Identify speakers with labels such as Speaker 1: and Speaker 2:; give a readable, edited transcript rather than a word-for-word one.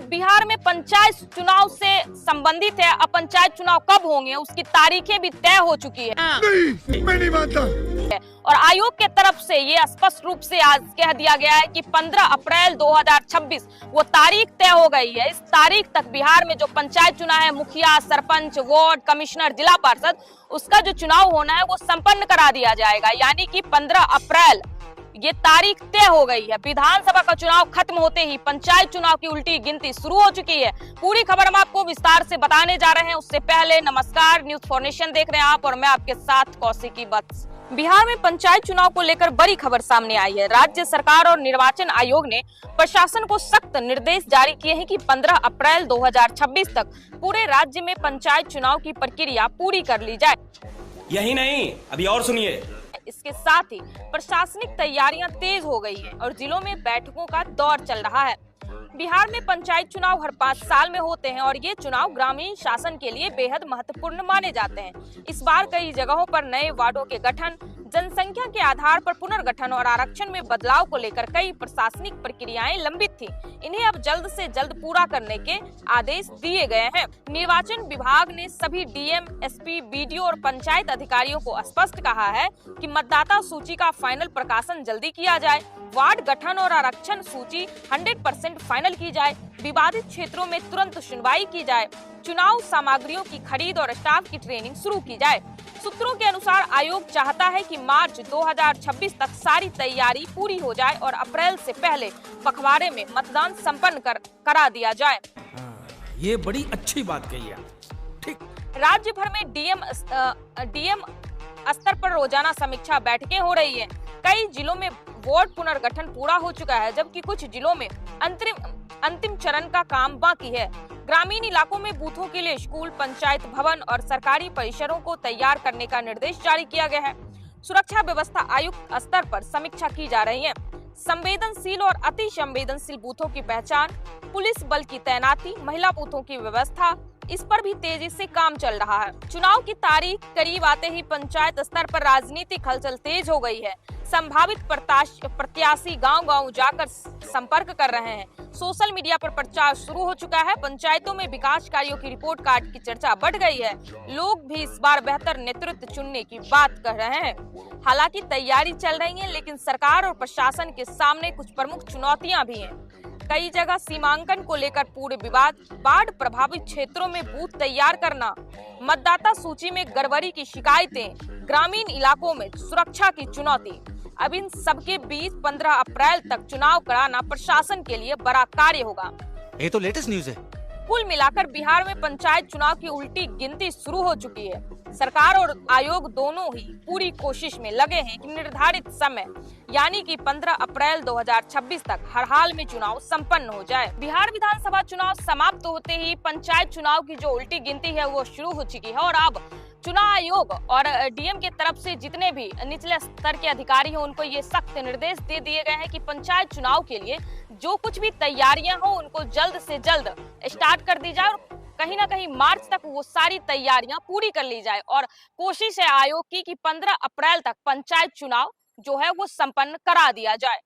Speaker 1: बिहार में पंचायत चुनाव से संबंधित है। अब पंचायत चुनाव कब होंगे उसकी तारीखें भी तय हो चुकी है।
Speaker 2: नहीं, मैं नहीं मानता।
Speaker 1: और आयोग के तरफ से ये स्पष्ट रूप से आज कह दिया गया है कि 15 अप्रैल 2026 वो तारीख तय हो गई है। इस तारीख तक बिहार में जो पंचायत चुनाव है, मुखिया, सरपंच, वार्ड कमिश्नर, जिला पार्षद, उसका जो चुनाव होना है वो संपन्न करा दिया जाएगा। यानी कि 15 अप्रैल ये तारीख तय हो गई है। विधानसभा का चुनाव खत्म होते ही पंचायत चुनाव की उल्टी गिनती शुरू हो चुकी है। पूरी खबर हम आपको विस्तार से बताने जा रहे हैं। उससे पहले नमस्कार, न्यूज फॉर नेशन देख रहे हैं आप और मैं आपके साथ कौशिकी वत्स। बिहार में पंचायत चुनाव को लेकर बड़ी खबर सामने आई है। राज्य सरकार और निर्वाचन आयोग ने प्रशासन को सख्त निर्देश जारी किए हैं कि 15 अप्रैल 2026 तक पूरे राज्य में पंचायत चुनाव की प्रक्रिया पूरी कर ली जाए।
Speaker 3: यही नहीं, अभी और सुनिए।
Speaker 1: इसके साथ ही प्रशासनिक तैयारियां तेज हो गई हैं और जिलों में बैठकों का दौर चल रहा है। बिहार में पंचायत चुनाव हर 5 साल में होते हैं और ये चुनाव ग्रामीण शासन के लिए बेहद महत्वपूर्ण माने जाते हैं। इस बार कई जगहों पर नए वार्डों के गठन, जनसंख्या के आधार पर पुनर्गठन और आरक्षण में बदलाव को लेकर कई प्रशासनिक प्रक्रियाएं लंबित थी। इन्हें अब जल्द से जल्द पूरा करने के आदेश दिए गए हैं। निर्वाचन विभाग ने सभी डीएम, एसपी, बीडीओ और पंचायत अधिकारियों को स्पष्ट कहा है कि मतदाता सूची का फाइनल प्रकाशन जल्दी किया जाए, वार्ड गठन और आरक्षण सूची 100% फाइनल की जाए, विवादित क्षेत्रों में तुरंत सुनवाई की जाए, चुनाव सामग्रियों की खरीद और स्टाफ की ट्रेनिंग शुरू की जाए। सूत्रों के अनुसार आयोग चाहता है कि मार्च 2026 तक सारी तैयारी पूरी हो जाए और अप्रैल से पहले पखवाड़े में मतदान संपन्न करा दिया जाए।
Speaker 4: ये बड़ी अच्छी बात कही है। ठीक।
Speaker 1: राज्य भर में डीएम स्तर पर रोजाना समीक्षा बैठकें हो रही है। कई जिलों में वार्ड पुनर्गठन पूरा हो चुका है, जबकि कुछ जिलों में अंतिम चरण का काम बाकी है। ग्रामीण इलाकों में बूथों के लिए स्कूल, पंचायत भवन और सरकारी परिसरों को तैयार करने का निर्देश जारी किया गया है। सुरक्षा व्यवस्था आयुक्त स्तर पर समीक्षा की जा रही है। संवेदनशील और अति संवेदनशील बूथों की पहचान, पुलिस बल की तैनाती, महिला बूथों की व्यवस्था, इस पर भी तेजी से काम चल रहा है। चुनाव की तारीख करीब आते ही पंचायत स्तर पर राजनीतिक हलचल तेज हो गई है। संभावित प्रत्याशी गांव-गांव जाकर संपर्क कर रहे हैं। सोशल मीडिया पर प्रचार शुरू हो चुका है। पंचायतों में विकास कार्यों की रिपोर्ट कार्ड की चर्चा बढ़ गई है। लोग भी इस बार बेहतर नेतृत्व चुनने की बात कर रहे हैं। हालांकि तैयारी चल रही है, लेकिन सरकार और प्रशासन के सामने कुछ प्रमुख चुनौतियां भी हैं। कई जगह सीमांकन को लेकर पूरे विवाद, बाढ़ प्रभावित क्षेत्रों में बूथ तैयार करना, मतदाता सूची में गड़बड़ी की शिकायतें, ग्रामीण इलाकों में सुरक्षा की चुनौती। अब इन सबके बीच 15 अप्रैल तक चुनाव कराना प्रशासन के लिए बड़ा कार्य होगा।
Speaker 4: ये तो लेटेस्ट न्यूज है।
Speaker 1: कुल मिलाकर बिहार में पंचायत चुनाव की उल्टी गिनती शुरू हो चुकी है। सरकार और आयोग दोनों ही पूरी कोशिश में लगे हैं कि निर्धारित समय यानी कि 15 अप्रैल 2026 तक हर हाल में चुनाव संपन्न हो जाए। बिहार विधानसभा चुनाव समाप्त होते ही पंचायत चुनाव की जो उल्टी गिनती है वो शुरू हो चुकी है और अब चुनाव आयोग और डीएम के तरफ से जितने भी निचले स्तर के अधिकारी हैं उनको ये सख्त निर्देश दे दिए गए हैं कि पंचायत चुनाव के लिए जो कुछ भी तैयारियां हो उनको जल्द से जल्द स्टार्ट कर दी जाए और कहीं ना कहीं मार्च तक वो सारी तैयारियां पूरी कर ली जाए। और कोशिश है आयोग की कि 15 अप्रैल तक पंचायत चुनाव जो है वो संपन्न करा दिया जाए।